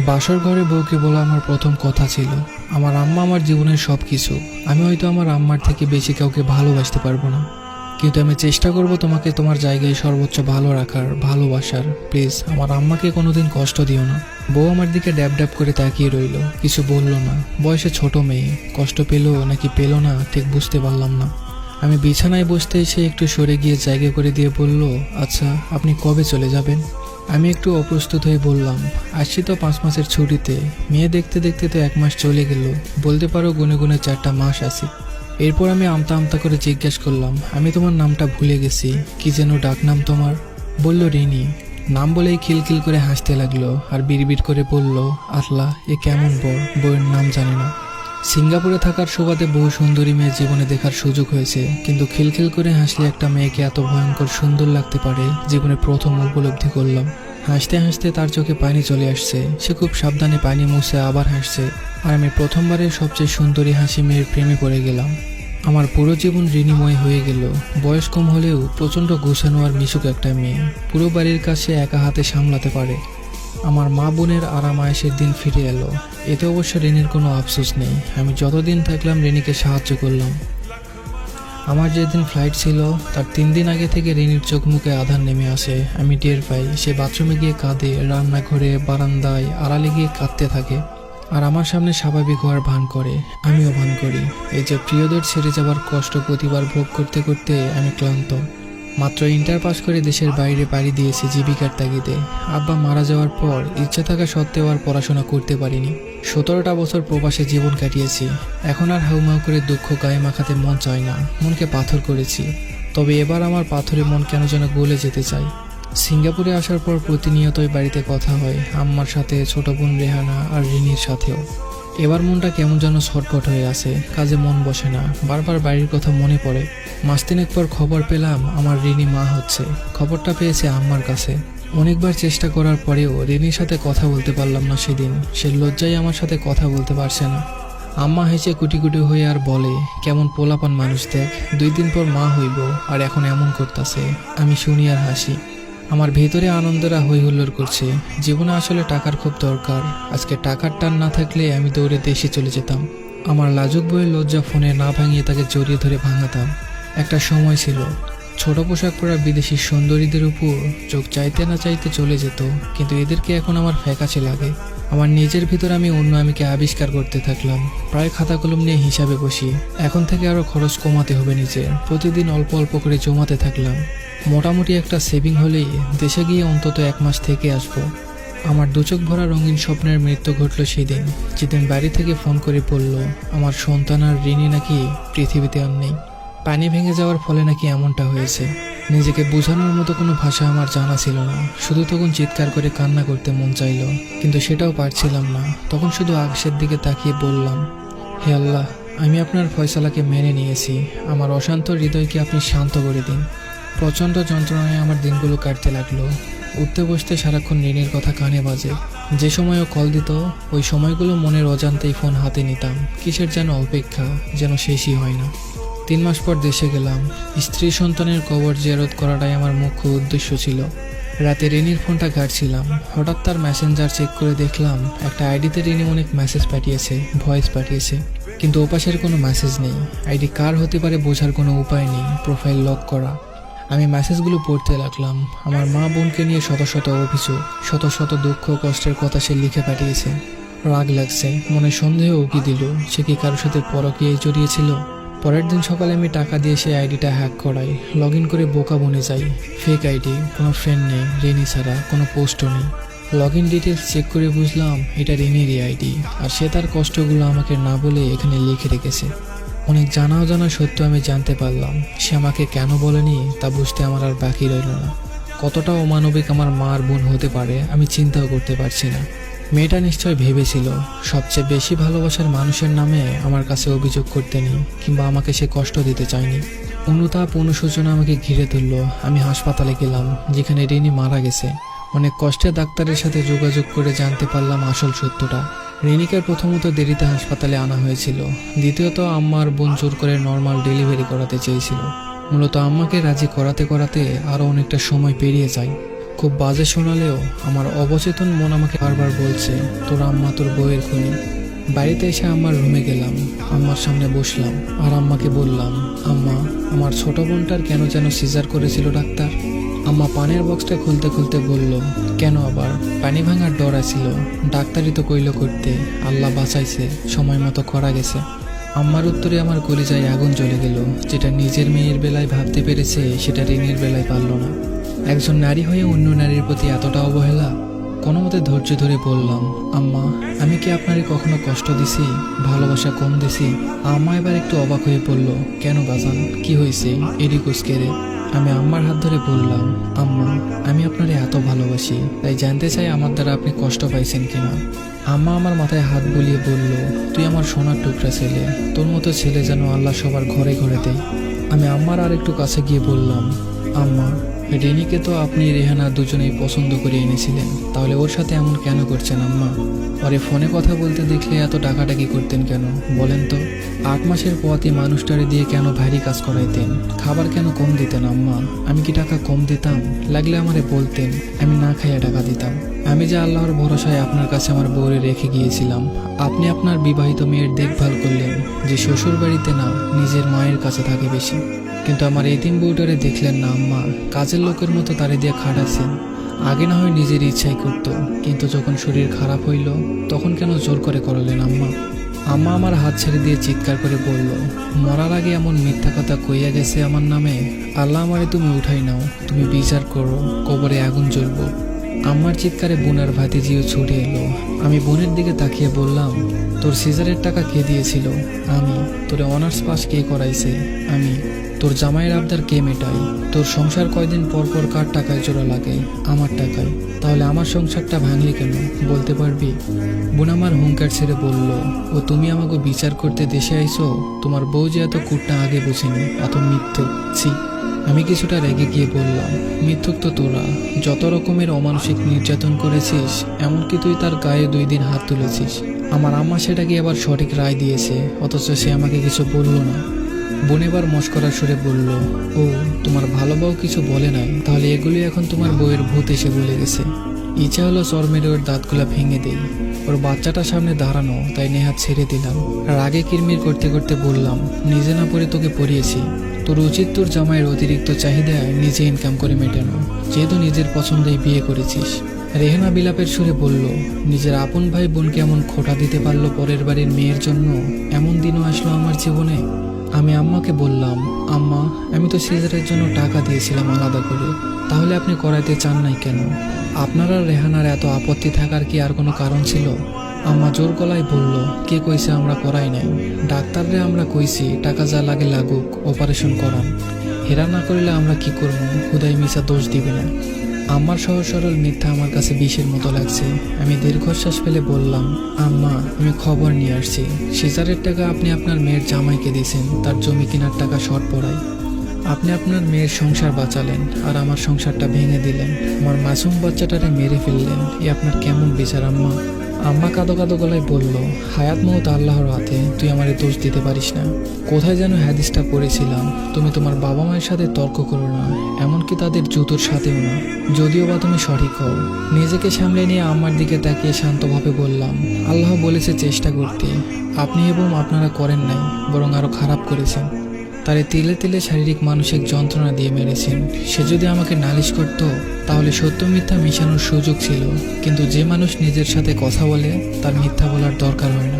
বাসর ঘরে বউকে বলা আমার প্রথম কথা ছিল। আমার আম্মা আমার জীবনের সব কিছু। আমি হয়তো আমার আম্মার থেকে বেশি কাউকে ভালোবাসতে পারবো না, কিন্তু আমি চেষ্টা করব তোমাকে তোমার জায়গায় সর্বোচ্চ ভালো রাখার, ভালোবাসার। প্লিজ আমার আম্মাকে কোনোদিন কষ্ট দিও না। বউ আমার দিকে ড্যাব ড্যাব করে তাকিয়ে রইল, কিছু বলল না। বয়সে ছোট মেয়ে, কষ্ট পেলো নাকি পেলো না ঠিক বুঝতে পারলাম না। আমি বিছানায় বসতে এসে একটু সরে গিয়ে জায়গা করে দিয়ে বলল, আচ্ছা আপনি কবে চলে যাবেন? আমি একটু অপ্রস্তুত হয়ে বললাম, আসছি তো 5 মাসের ছুটিতে। মেয়ে দেখতে দেখতে তো 1 মাস চলে গেল, বলতে পারো গুনে গুনে 4টা মাস আছে। এরপর আমি আমতা আমতা করে জিজ্ঞেস করলাম, আমি তোমার নামটা ভুলে গেছি, কি যেন ডাক নাম তোমার? বলল রিনি। নাম বলেই খিলখিল করে হাসতে লাগলো আর বিড়বিড় করে বলল, আল্লাহ এ কেমন বর, বউয়ের নাম জানে না। সিঙ্গাপুরে থাকার সুবাদে বহু সুন্দরী মেয়ে জীবনে দেখার সুযোগ হয়েছে, কিন্তু খিলখিল করে হাসলে একটা মেয়েকে এত ভয়ঙ্কর সুন্দর লাগতে পারে জীবনে প্রথম উপলব্ধি করলাম। হাসতে হাসতে তার চোখে পানি চলে আসছে, সে খুব সাবধানে পানি মুছে আবার হাসছে, আর আমি প্রথমবারের সবচেয়ে সুন্দরী হাসি মেয়ের প্রেমে পড়ে গেলাম। আমার পুরো জীবন ঋণীময় হয়ে গেল। বয়স কম হলেও প্রচণ্ড গোছানো আর মিশুক একটা মেয়ে, পুরো বাড়ির কাছে একা হাতে সামলাতে পারে। আমার মা বোনের আরাম আয়েশের দিন ফিরে এলো। এতে অবশ্য রেনির কোনো আফসোস নেই। আমি যতদিন থাকলাম রেনিকে সাহায্য করলাম। আমার যেদিন ফ্লাইট ছিল তার 3 দিন আগে থেকে রেনির চোখ মুখে আধার নেমে আসে। আমি টের পাই, সে বাথরুমে গিয়ে কাঁদে, রান্নাঘরে বারান্দায় আড়ালে গিয়ে কাঁদতে থাকে, আর আমার সামনে স্বাভাবিক হওয়ার ভান করে। আমিও ভান করি। এই যে প্রিয়দের ছেড়ে যাবার কষ্ট প্রতিবার ভোগ করতে করতে আমি ক্লান্ত। মাত্র ইন্টার পাস করে দেশের বাইরে পাড়ি দিয়েছি জীবিকার তাগিদে। আব্বা মারা যাওয়ার পর ইচ্ছা থাকা সত্ত্বেও আর পড়াশোনা করতে পারিনি। 17টা বছর প্রবাসে জীবন কাটিয়েছি। এখন আর হাউমাউ করে দুঃখ গায়ে মাখাতে মন চায় না, মনকে পাথর করেছি। তবে এবার আমার পাথরে মন কেন যেন গলে যেতে চায়। সিঙ্গাপুরে আসার পর প্রতিনিয়তই বাড়িতে কথা হয়, আম্মার সাথে, ছোট বোন রেহানা আর রিনির সাথেও। এবার মনটা কেমন যেন ছটফট হয়ে আছে, কাজে মন বসে না, বারবার বাড়ির কথা মনে পড়ে। মাস 3 পর খবর পেলাম আমার রিনি মা হচ্ছে। খবরটা পেয়েছে আম্মার কাছে। অনেকবার চেষ্টা করার পরেও রিনির সাথে কথা বলতে পারলাম না সেদিন। সে লজ্জায় আমার সাথে কথা বলতে পারছে না। আম্মা হেসে কুটি কুটি হয়ে আর বলে, কেমন পোলাপান মানুষ দেখ, 2 দিন পর মা হইব আর এখন এমন করতেছে। আমি শুনি আর হাসি। আমার ভেতরে আনন্দরা হই হুল্লোড় করছে। জীবনে আসলে টাকার খুব দরকার। আজকে টাকার টান না থাকলে আমি দৌড়ে দেশে চলে যেতাম। আমার লাজুক বইয়ের লজ্জা ফোনে না ভাঙিয়ে তাকে জড়িয়ে ধরে ভাঙাতাম। একটা সময় ছিল ছোট পোশাক পরা বিদেশি সুন্দরীদের উপর চোখ চাইতে না চাইতে চলে যেত, কিন্তু এদেরকে এখন আমার ফ্যাকাশে লাগে। আমার নিজের ভিতর আমি অন্য আমিকে আবিষ্কার করতে থাকলাম। প্রায় খাতা কলম নিয়ে হিসাবে বসি। এখন থেকে আরো খরচ কমাতে হবে নিজের। প্রতিদিন অল্প অল্প করে জমাতে থাকলাম। মোটামুটি একটা সেভিং হলেই দেশে গিয়ে অন্তত 1 মাস থেকে আসবো। আমার 2 চোখ ভরা রঙিন স্বপ্নের মৃত্যু ঘটল সেদিন, যেদিন বাড়ি থেকে ফোন করে বলল আমার সন্তান আর রিনি নাকি পৃথিবীতে আর নেই। পানি ভেঙে যাওয়ার ফলে নাকি এমনটা হয়েছে। নিজেকে বোঝানোর মতো কোনো ভাষা আমার জানা ছিল না। শুধু তখন চিৎকার করে কান্না করতে মন চাইল, কিন্তু সেটাও পারছিলাম না। তখন শুধু আকাশের দিকে তাকিয়ে বললাম, হে আল্লাহ, আমি আপনার ফয়সালাকে মেনে নিয়েছি। আমার অশান্ত হৃদয়কে আপনি শান্ত করে দিন। প্রচণ্ড যন্ত্রণায় আমার দিনগুলো কাটতে লাগলো। উঠতে বসতে সারাক্ষণ রিনির কথা কানে বাজে। যে সময়ও কল দিত ওই সময়গুলো মনের অজান্তেই ফোন হাতে নিতাম। কিসের যেন অপেক্ষা, যেন শেষই হয় না। 3 মাস পর দেশে গেলাম। স্ত্রী সন্তানের কবর জিয়ারত করাটাই আমার মুখ্য উদ্দেশ্য ছিল। রাতে রিনির ফোনটা ঘাটছিলাম, হঠাৎ তার মেসেঞ্জার চেক করে দেখলাম একটা আইডিতে রিনি অনেক মেসেজ পাঠিয়েছে, ভয়েস পাঠিয়েছে, কিন্তু ওপাশের কোনো মেসেজ নেই। আইডি কার হতে পারে বোঝার কোনো উপায় নেই, প্রোফাইল লক করা। আমি মেসেজগুলো পড়তে লাগলাম। আমার মা বোনকে নিয়ে শত শত অভিযোগ, শত শত দুঃখ কষ্টের কথা সে লিখে পাঠিয়েছে। রাগ লাগছে, মনে সন্দেহ উকি দিল, সে কি কারোর সাথে পরকীয়ায় জড়িয়েছিল। পরের দিন সকালে আমি টাকা দিয়ে সেই আইডিটা হ্যাক করাই। লগ ইন করে বোকা বনে যাই। ফেক আইডি, কোনো ফ্রেন্ড নেই, রিনি ছাড়া কোনো পোস্টও নেই। লগ ইন ডিটেলস চেক করে বুঝলাম এটা রিনিরই আইডি, আর সে তার কষ্টগুলো আমাকে না বলে এখানে লিখে রেখেছে। অনেক জানা অজানা সত্য আমি জানতে পারলাম। সে আমাকে কেন বলেনি তা বুঝতে আমার আর বাকি রইল না। কতটা অমানবিক আমার মা আর বোন হতে পারে আমি চিন্তাও করতে পারছি না। মেয়েটা নিশ্চয় ভেবেছিল সবচেয়ে বেশি ভালোবাসার মানুষের নামে আমার কাছে অভিযোগ করতে নেই, কিংবা আমাকে সে কষ্ট দিতে চায়নি। অনুতাপ, অনুশোচনা আমাকে ঘিরে ধরল। আমি হাসপাতালে গেলাম, যেখানে রিনি মারা গেছে। অনেক কষ্টে ডাক্তারের সাথে যোগাযোগ করে জানতে পারলাম আসল সত্যটা। রিনিকে প্রথমত দেরিতে হাসপাতালে আনা হয়েছিল, দ্বিতীয়ত আম্মা আর বোন জোর করে নর্মাল ডেলিভারি করাতে চেয়েছিল। মূলত আম্মাকে রাজি করাতে করাতে আরও অনেকটা সময় পেরিয়ে যায়। খুব বাজে শোনালেও আমার অবচেতন মন আমাকে বারবার বলছে তোর আম্মা তোর বউয়ের খুনি। বাড়িতে এসে আম্মার রুমে গেলাম, আম্মার সামনে বসলাম আর আম্মাকে বললাম, আম্মা আমার ছোট বোনটার কেন যেন সিজার করেছিল ডাক্তার। আম্মা পানের বক্সটা খুলতে খুলতে বলল, কেন আবার? পানি ভাঙার ডর আছিল, ডাক্তারই তো কইল করতে, আল্লাহ বাঁচাইছে, সময় মতো করা গেছে। আম্মার উত্তরে আমার কলিজায় আগুন জ্বলে গেল। যেটা নিজের মেয়ের বেলায় ভাবতে পেরেছে সেটা রিনির বেলায় পারল না। একজন নারী হয়ে অন্য নারীর প্রতি এতটা অবহেলা। কোনো মতে ধৈর্য ধরে বললাম, আম্মা আমি কি আপনারে কখনো কষ্ট দিছি, ভালোবাসা কম দিছি? আম্মা এবার একটু অবাক হয়ে বলল, কেন বাজান, কি হয়েছে? এডিকুস কেড়ে। আমি আম্মার হাত ধরে বললাম, আম্মা আমি আপনারে এত ভালোবাসি, তাই জানতে চাই আমার দ্বারা আপনি কষ্ট পাইছেন কিনা। আম্মা আমার মাথায় হাত বুলিয়ে বলল, তুই আমার সোনার টুকরা ছেলে, তোর মতো ছেলে যেন আল্লাহ সবার ঘরে ঘরে দেয়। আমি আম্মার আর একটু কাছে গিয়ে বললাম, আম্মা রিনিকে তো আপনি রেহানা দুজনেই পছন্দ করে এনেছিলেন, তাহলে ওর সাথে এমন কেন করছেন আম্মা? পরে ফোনে কথা বলতে দেখলে এত ডাকাডাকি করতেন কেন বলেন তো? 8 মাসের পথই মানুষটারে দিয়ে কেন ভারী কাজ করাইতেন? খাবার কেন কম দিতেন আম্মা? আমি কি টাকা কম দিতাম? লাগলে আমারে বলতেন, আমি না খাইয়া টাকা দিতাম। আমি যে আল্লাহর ভরসায় আপনার কাছে আমার বউরে রেখে গিয়েছিলাম, আপনি আপনার বিবাহিত মেয়ের দেখভাল করলেন, যে শ্বশুর বাড়িতে না নিজের মায়ের কাছে থাকে বেশি। কিন্তু আমার এতিম বউটারে দেখলেন না আম্মা, কাজের লোকের মতো তারে দিয়ে খাটাচ্ছেন। আগে না হয় নিজের ইচ্ছাই করতো, কিন্তু যখন শরীর খারাপ হইল তখন কেন জোর করে করলেন আম্মা? আম্মা আমার হাত ছেড়ে দিয়ে চিৎকার করে বলল, মরার আগে এমন মিথ্যা কথা কইয়া গেছে আমার নামে, আল্লাহ আমারে তুমি উঠাই নাও, তুমি বিচার করো, কবরে আগুন জ্বলবো। আম্মার চিৎকারে বোনার ভাতিজিও ছুটে এলো। আমি বোনের দিকে তাকিয়ে বললাম, তোর সিজারের টাকা কে দিয়েছিল? আমি। তোর অনার্স পাস কে করাইছে? আমি। তোর জামাইয়ের আবদার কে মেটাই? তোর সংসার কয়দিন পর পর কার টাকায় জোড়া লাগে? আমার টাকায়। তাহলে আমার সংসারটা ভাঙলি কেন বলতে পারবি? বোন আমার হুঙ্কার ছেড়ে বলল, ও তুমি আমাকে বিচার করতে দেশে আইছো? তোমার বউ যে এত কুটটা আগে বুঝিনি, এত মিথ্যুক, ছি। আমি কিছুটা রেগে গিয়ে বললাম, মিথ্যুক তো তোরা, যত রকমের অমানসিক নির্যাতন করেছিস, এমনকি তুই তার গায়ে 2 দিন হাত তুলেছিস। আমার আম্মা সেটাকে আবার সঠিক রায় দিয়েছে, অথচ সে আমাকে কিছু বলল না। বোন এবার মস্করার সুরে বলল, ও তোমার ভালো বউ কিছু বলে নাই, তাহলে এগুলি এখন তোমার বউয়ের ভূত এসে বলে গেছে। ইচ্ছা হলো চর মেরে ওর দাঁতগুলা ভেঙে দেই। ওর বাচ্চাটা সামনে দাঁড়ানো, তাই নেহাত ছেড়ে দিলাম। রাগে কিরমির করতে করতে বললাম, নিজে না পড়ে তোকে পড়িয়েছি। তোর উচিত তোর জামাইয়ের অতিরিক্ত চাহিদায় নিজে ইনকাম করে মেটানো, যেহেতু নিজের পছন্দেই বিয়ে করেছিস। রেহানা বিলাপের সুরে বলল, নিজের আপন ভাই বোনকে এমন খোঁটা দিতে পারলো পরের বাড়ির মেয়ের জন্য? এমন দিনও আসলো আমার জীবনে। আমি আম্মাকে বললাম, আম্মা আমি তো সিজারের জন্য টাকা দিয়েছিলাম আলাদা করে, তাহলে আপনি করাইতে চান নাই কেন? আপনার আর রেহানার এত আপত্তি থাকার কি আর কোনো কারণ ছিল? আম্মা জোর গলায় বলল, কে কইছে আমরা করাই নাই? ডাক্তাররে আমরা কইছি টাকা যা লাগে লাগুক, অপারেশন করান। হেরা না করলে আমরা কি করবো? হুদাই মিশা দোষ দিবে না। আমার সহজ সরল মিথ্যা আমার কাছে বিষের মতো লাগছে। আমি দীর্ঘশ্বাস ফেলে বললাম, আম্মা আমি খবর নিয়ে আসছি, সিজারের টাকা আপনি আপনার মেয়ের জামাইকে দিয়েছেন তার জমি কেনার টাকা শর্ট পড়ায়। আপনি আপনার মেয়ের সংসার বাঁচালেন আর আমার সংসারটা ভেঙে দিলেন। আমার মাসুম বাচ্চাটারে মেরে ফেললেন। এ আপনার কেমন বিচার আম্মা? আম্মা কাঁদো কাঁদো গলায় বলল, হায়াত মৌত আল্লাহর হাতে, তুই আমারে দোষ দিতে পারিস না। কোথায় যেন হাদিসটা পড়েছিলাম, তুমি তোমার বাবা মায়ের সাথে তর্ক করো না, এমনকি তাদের জুতোর সাথেও না, যদিও বা তুমি সঠিক হও। নিজেকে সামলে নিয়ে আম্মার দিকে তাকিয়ে শান্তভাবে বললাম, আল্লাহ বলেছে চেষ্টা করতে, আপনি এবং আপনারা করেন নাই, বরং আরো খারাপ করেছেন। তারে তিলে তিলে শারীরিক মানসিক যন্ত্রণা দিয়ে মেরেছেন। সে যদি আমাকে নালিশ করত তাহলে সত্য মিথ্যা মিশানোর সুযোগ ছিল, কিন্তু যে মানুষ নিজের সাথে কথা বলে তার মিথ্যা বলার দরকার হয় না।